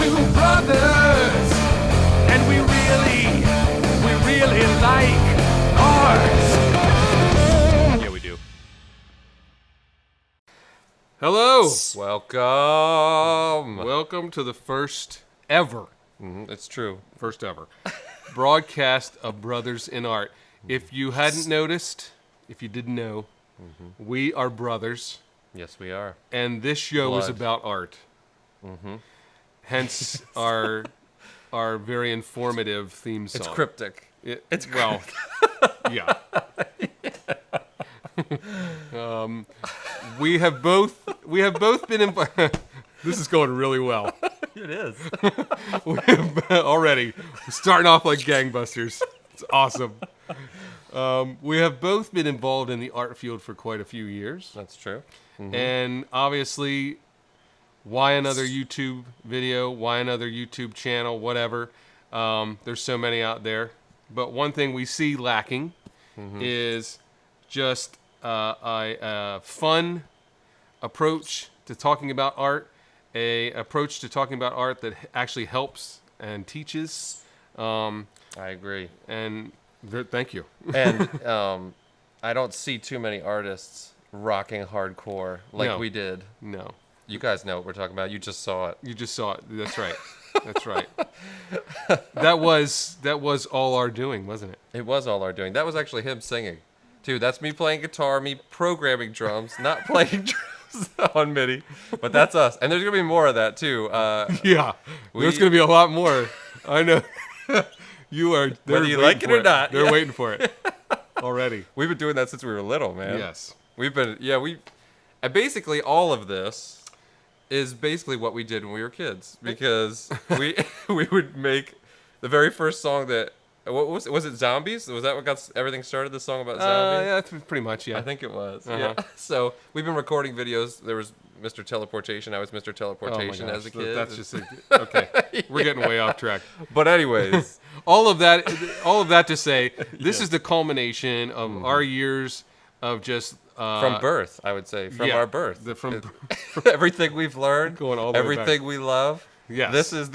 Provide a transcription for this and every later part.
two brothers, and we really like art. Yeah, we do. Hello. Welcome. Welcome to the first ever It's true. broadcast of Brothers in Art. If you hadn't noticed, if you didn't know, we are brothers, Yes, we are. and this show is Blood. about art. Hence our very informative theme song. It's cryptic. It's well, yeah. We have both been in. This is going really well. It is. Already starting off like gangbusters. It's awesome. We have both been involved in the art field for quite a few years, That's true. and obviously, why another YouTube video? Why another YouTube channel? Whatever. There's so many out there, but one thing we see lacking is just a fun approach to talking about art, a approach to talking about art that actually helps and teaches. I agree. And thank you. And I don't see too many artists rocking hardcore like No. we did. No, You guys know what we're talking about. You just saw it. you just saw it. That's right. That's right. That was all our doing, wasn't it? It was all our doing. That was actually him singing. Dude, that's me playing guitar, me programming drums, not playing drums on MIDI. But that's us. And there's going to be more of that, too. Yeah. There's going to be a lot more. I know. You are. Whether you like it or not. They're Yeah. waiting for it already. We've been doing that since we were little, man. Yes. We've been, and basically all of this is basically what we did when we were kids, because we would make the very first song that, what was it Zombies? Was that what got everything started, the song about zombies? Yeah, that's pretty much, yeah. I think it was. Uh-huh. Yeah. So we've been recording videos. There was Mr. Teleportation. I was Mr. Oh my Teleportation gosh, as a kid. That's just okay. We're getting way off track. But anyways, All of that to say, this is the culmination of our years of just from birth, I would say, from yeah, our birth, everything we've learned, Going all the way back. everything we love. Yes. This is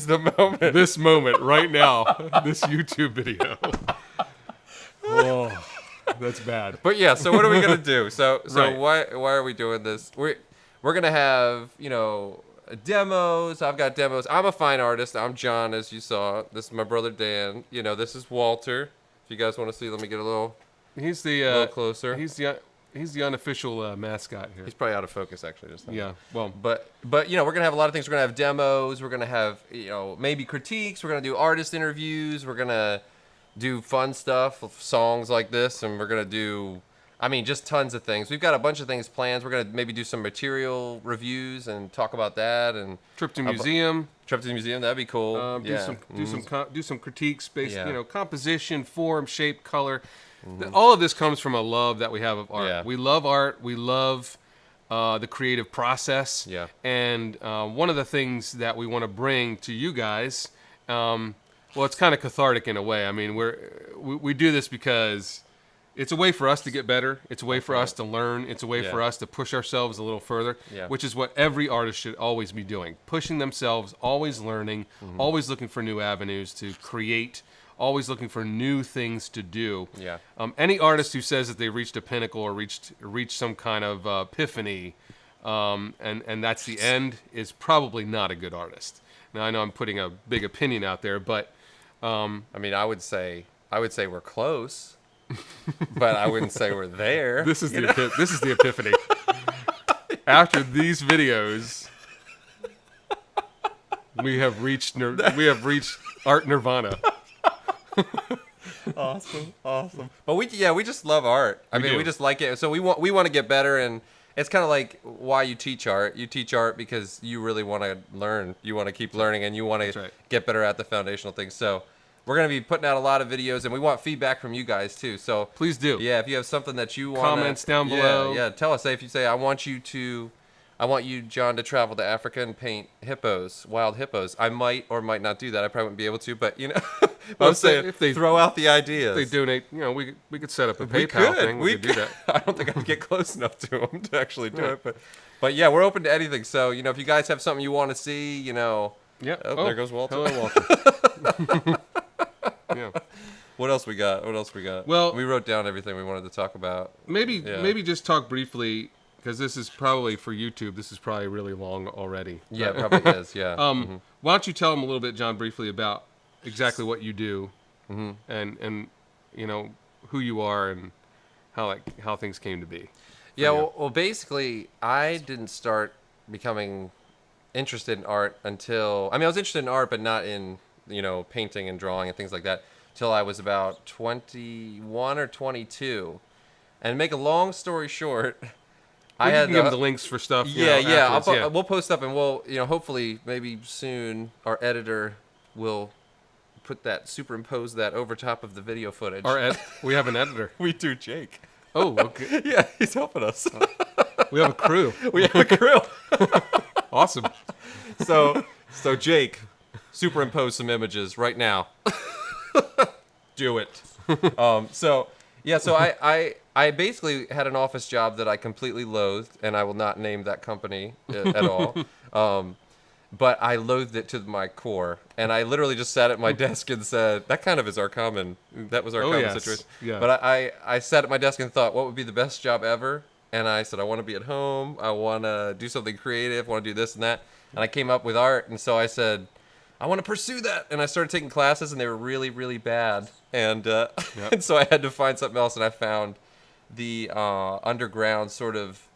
the moment. this moment right now, this YouTube video. Oh, that's bad. But yeah, so what are we gonna do? So Right. why are we doing this? We're gonna have demos. I've got demos. I'm a fine artist. I'm Jon, as you saw. This is my brother Dan. This is Walter. If you guys want to see, let me get a little He's little the closer. he's the unofficial mascot here. He's probably out of focus actually just now. Yeah. Well, But we're gonna have a lot of things. We're gonna have demos. We're gonna have maybe critiques. We're gonna do artist interviews. We're gonna do fun stuff, songs like this, and we're gonna do, just tons of things. We've got a bunch of things planned. We're gonna maybe do some material reviews and talk about that, and trip to museum. trip to the museum. That'd be cool. Do some critiques based, Yeah. composition, form, shape, color. All of this comes from a love that we have of art. Yeah. We love art. We love the creative process. Yeah. And one of the things that we want to bring to you guys, it's kind of cathartic in a way. I mean, we do this because it's a way for us to get better. It's a way for us to learn. It's a way for us to push ourselves a little further, Yeah. which is what every artist should always be doing. Pushing themselves, always learning, always looking for new avenues to create, always looking for new things to do. Yeah. Any artist who says that they reached a pinnacle or reached some kind of epiphany, and that's the end, is probably not a good artist. Now, I know I'm putting a big opinion out there, but I would say we're close, but I wouldn't say we're there. this is the epiphany. After these videos, we have reached art nirvana. Awesome. But we just love art. do. We just like it. So we want to get better, and it's kind of like why you teach art. You teach art because you really want to learn. You want to keep learning, and you want That's to right. get better at the foundational things. So we're going to be putting out a lot of videos, and we want feedback from you guys too. So Please do. yeah, if you have something that you want, Comments down below. Yeah, tell us. If you say, I want you to I want you, John, to travel to Africa and paint hippos, wild hippos. I might or might not do that. I probably wouldn't be able to, but Well, I'm saying if they throw out the ideas. they donate, we could set up a We PayPal could. thing. We could do that. I don't think I'd get close enough to them to actually do it, but yeah, we're open to anything. So if you guys have something you want to see, Yeah. Oh, there goes Walter. Hello, Walter. Yeah. What else we got? Well, we wrote down everything we wanted to talk about. Maybe just talk briefly, because this is probably for YouTube. This is probably really long already. Yeah, it probably is. Yeah. Why don't you tell them a little bit, John, briefly about exactly what you do, and who you are and how things came to be. Yeah. Well, basically, I didn't start becoming interested in art until I was interested in art, but not in painting and drawing and things like that till I was about 21 or 22. And to make a long story short, I You had can give them the links for stuff. Yeah. We'll post up, and we'll hopefully maybe soon our editor will superimpose that over top of the video footage. We have an editor. We do, Jake. Oh, okay. Yeah, he's helping us. We have a crew. We have a crew. Awesome. So Jake, superimpose some images right now. Do it. So I basically had an office job that I completely loathed, and I will not name that company at all. But I loathed it to my core, and I literally just sat at my desk and said, "That kind of is our common. That was our common yes. situation." Yeah. But I sat at my desk and thought, "What would be the best job ever?" And I said, "I want to be at home. I want to do something creative. I want to do this and that." And I came up with art, and so I said, "I want to pursue that." And I started taking classes, and they were really, really bad. And and so I had to find something else, and I found the underground sort of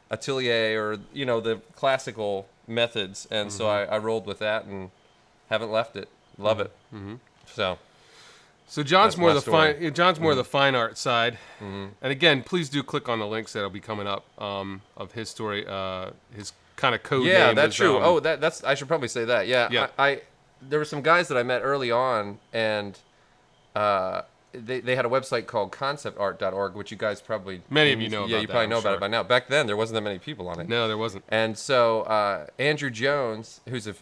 atelier, or the classical methods, and so I rolled with that and haven't left it. Love it. So John's more the story. fine. John's more the fine art side. And again, please do click on the links that'll be coming up of his story. His kind of code yeah, name. that's is, true. That's I should probably say that. Yeah. I there were some guys that I met early on, and they had a website called conceptart.org, which you guys probably Many of you know. Yeah, about you that, probably I'm know about sure. it by now. Back then, there wasn't that many people on it. No, there wasn't. And so Andrew Jones, who's a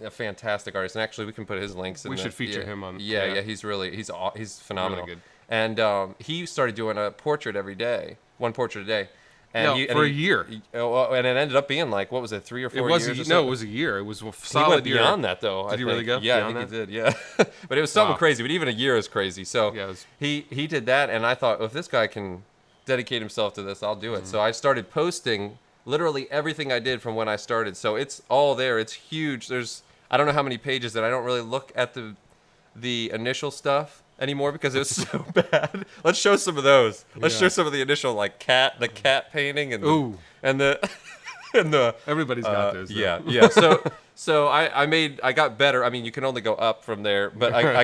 fantastic artist, and actually we can put his links. We should feature him on. Yeah, he's phenomenal. Really good. And he started doing a portrait every day, one portrait a day. And for a year. And it ended up being like, what was it, 3 or 4 years? It was a year. It was a He solid went year. beyond that, though. Did he really go Yeah, I beyond think he did. Yeah, but it was something Wow. crazy. But even a year is crazy. So Yeah, it was- he did that, and I thought, if this guy can dedicate himself to this, I'll do it. So I started posting literally everything I did from when I started. So it's all there. It's huge. I don't know how many pages, that I don't really look at the initial stuff anymore because it was so bad. Let's show some of those. Let's show some of the initial the cat painting and Ooh. and the Everybody's got those. though. yeah. So I got better. I mean, you can only go up from there, but I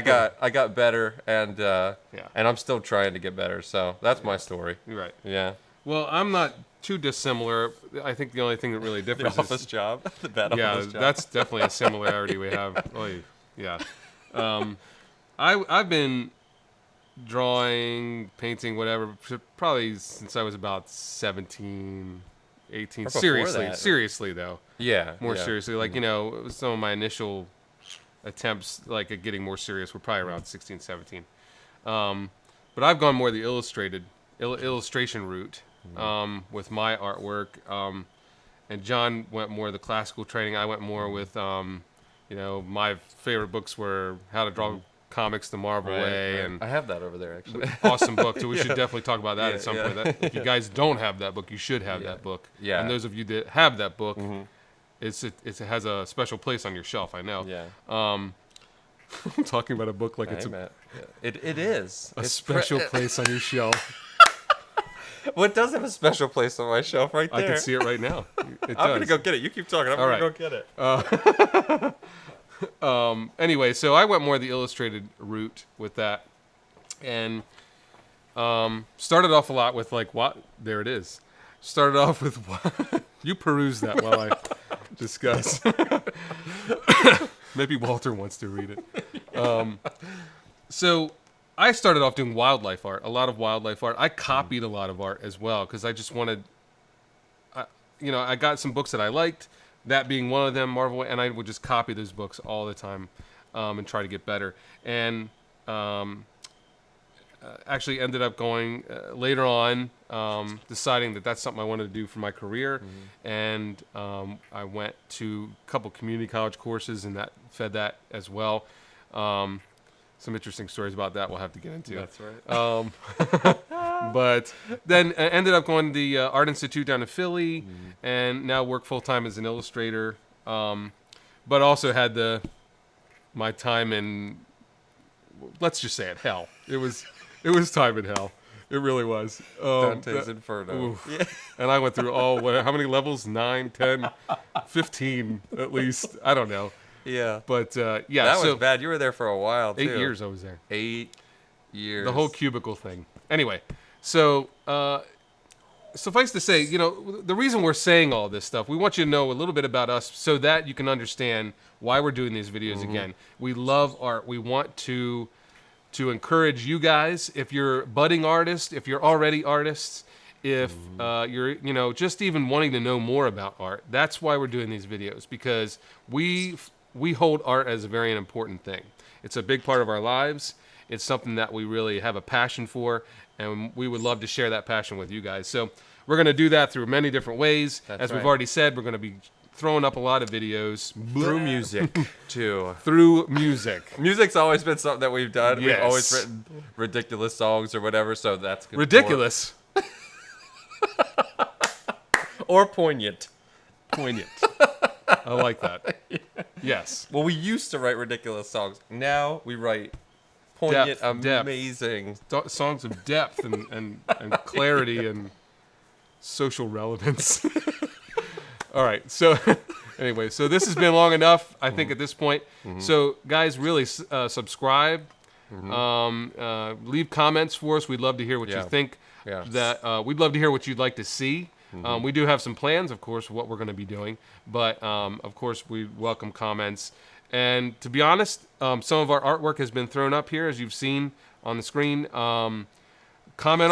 got better, and and I'm still trying to get better. So that's my story. You're right. Yeah. Well, I'm not too dissimilar. I think the only thing that really differs The office job. The bad office job. that's definitely a similarity we have. Oy, yeah. I've been drawing, painting, whatever, probably since I was about 17, 18. Or before that. Seriously though. Yeah. More yeah. seriously, like some of my initial attempts, like at getting more serious, were probably around 16, 17. But I've gone more the illustration route with my artwork. And John went more the classical training. I went more with, my favorite books were How to Draw Comics the Marvel Way, and I have that over there actually. awesome book. So we should definitely talk about that at some yeah. point. If you guys don't have that book, you should have that book. Yeah. And those of you that have that book, it has a special place on your shelf. I know. Yeah. I'm talking about a book like it's It is a special place on your shelf. Well, it does have a special place on my shelf right there. I can see it right now. It I'm does. gonna go get it. You keep talking. I'm All gonna right. go get it. Anyway, so I went more the illustrated route with that, and started off a lot with what? There it is. Started off with what? You peruse that while I discuss. Maybe Walter wants to read it. So I started off doing wildlife art, a lot of wildlife art. I copied a lot of art as well because I just wanted. I got some books that I liked, that being one of them, Marvel, and I would just copy those books all the time and try to get better. And actually ended up going later on, deciding that that's something I wanted to do for my career. And I went to a couple community college courses, and that fed that as well. Some interesting stories about that we'll have to get into. That's right. But then ended up going to the Art Institute down in Philly, and now work full-time as an illustrator. But also had my time in, let's just say it, hell. It was time in hell. It really was. Dante's Inferno. Yeah. And I went through how many levels? 9, 10, 15 at least. I don't know. Yeah. But yeah. That was bad. You were there for a while, too. 8 years I was there. 8 years. The whole cubicle thing. Anyway, so suffice to say, the reason we're saying all this stuff, we want you to know a little bit about us so that you can understand why we're doing these videos again. We love art. We want to encourage you guys, if you're budding artists, if you're already artists, if you're, just even wanting to know more about art. That's why we're doing these videos, because we hold art as a very important thing. It's a big part of our lives. It's something that we really have a passion for, and we would love to share that passion with you guys. So we're going to do that through many different ways. As we've already said, we're going to be throwing up a lot of videos. Through music, too. Through music. Music's always been something that we've done. Yes. We've always written ridiculous songs or whatever, so that's good. Ridiculous. Or poignant. Poignant. I like that. Yes. Well, we used to write ridiculous songs. Now we write poignant, Depth. amazing. Songs of depth and clarity and social relevance. All right. So anyway, so this has been long enough, I think, at this point. So guys, really subscribe. Leave comments for us. We'd love to hear what you think. Yeah. We'd love to hear what you'd like to see. We do have some plans, of course, of what we're going to be doing. But, of course, we welcome comments. And to be honest, some of our artwork has been thrown up here, as you've seen on the screen. Comment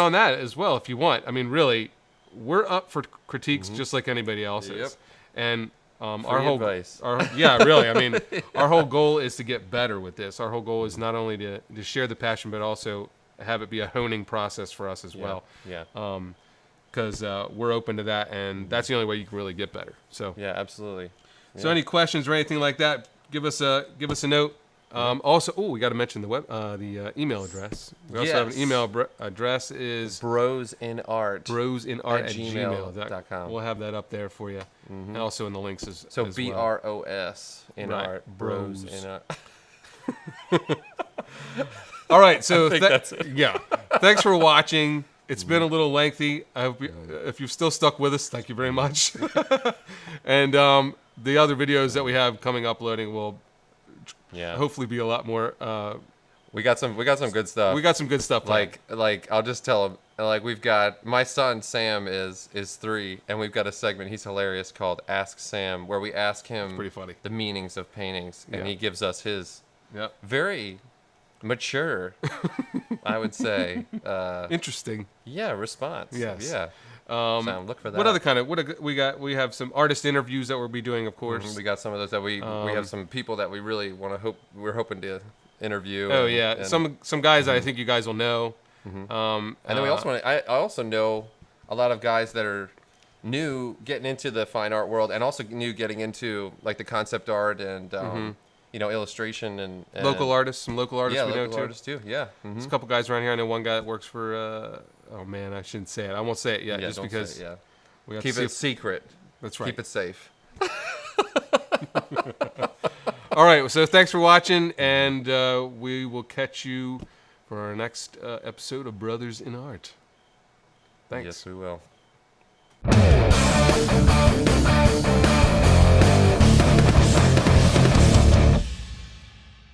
on that as well if you want. I mean, really, we're up for critiques just like anybody else is. And our whole advice. Really. I mean, our whole goal is to get better with this. Our whole goal is not only to share the passion, but also have it be a honing process for us as well. Yeah. Because we're open to that, and that's the only way you can really get better. So yeah, absolutely. So any questions or anything like that, give us a note. Also, we got to mention the email address. We also have an email address is brosinart at gmail.com. We'll have that up there for you, and also in the links as well. BROS in art, bros in art. All right, so I think that's it. Yeah, thanks for watching. It's been a little lengthy. I hope if you've still stuck with us, thank you very much. And the other videos that we have coming uploading will hopefully be a lot more. We got some good stuff. We got some good stuff. Like I'll just tell them. Like we've got my son Sam is 3, and we've got a segment. He's hilarious called Ask Sam, where we ask him pretty funny. The meanings of paintings, and he gives us his very mature, I would say, interesting. Yeah, response. Yes. Yeah. So look for that. What other kind of we got? We have some artist interviews that we'll be doing, of course. We got some of those that we have some people that we really we're hoping to interview. Oh and some guys that I think you guys will know. And then we also I also know a lot of guys that are new getting into the fine art world, and also new getting into like the concept art and illustration and local artists. Some local artists we know local too. Artists too. Yeah. There's a couple guys around here. I know one guy that works for. Oh man, I shouldn't say it. I won't say it yet, just because. We have keep it secret. That's right. Keep it safe. All right. So thanks for watching, and we will catch you for our next episode of Brothers in Art. Thanks. Yes, we will.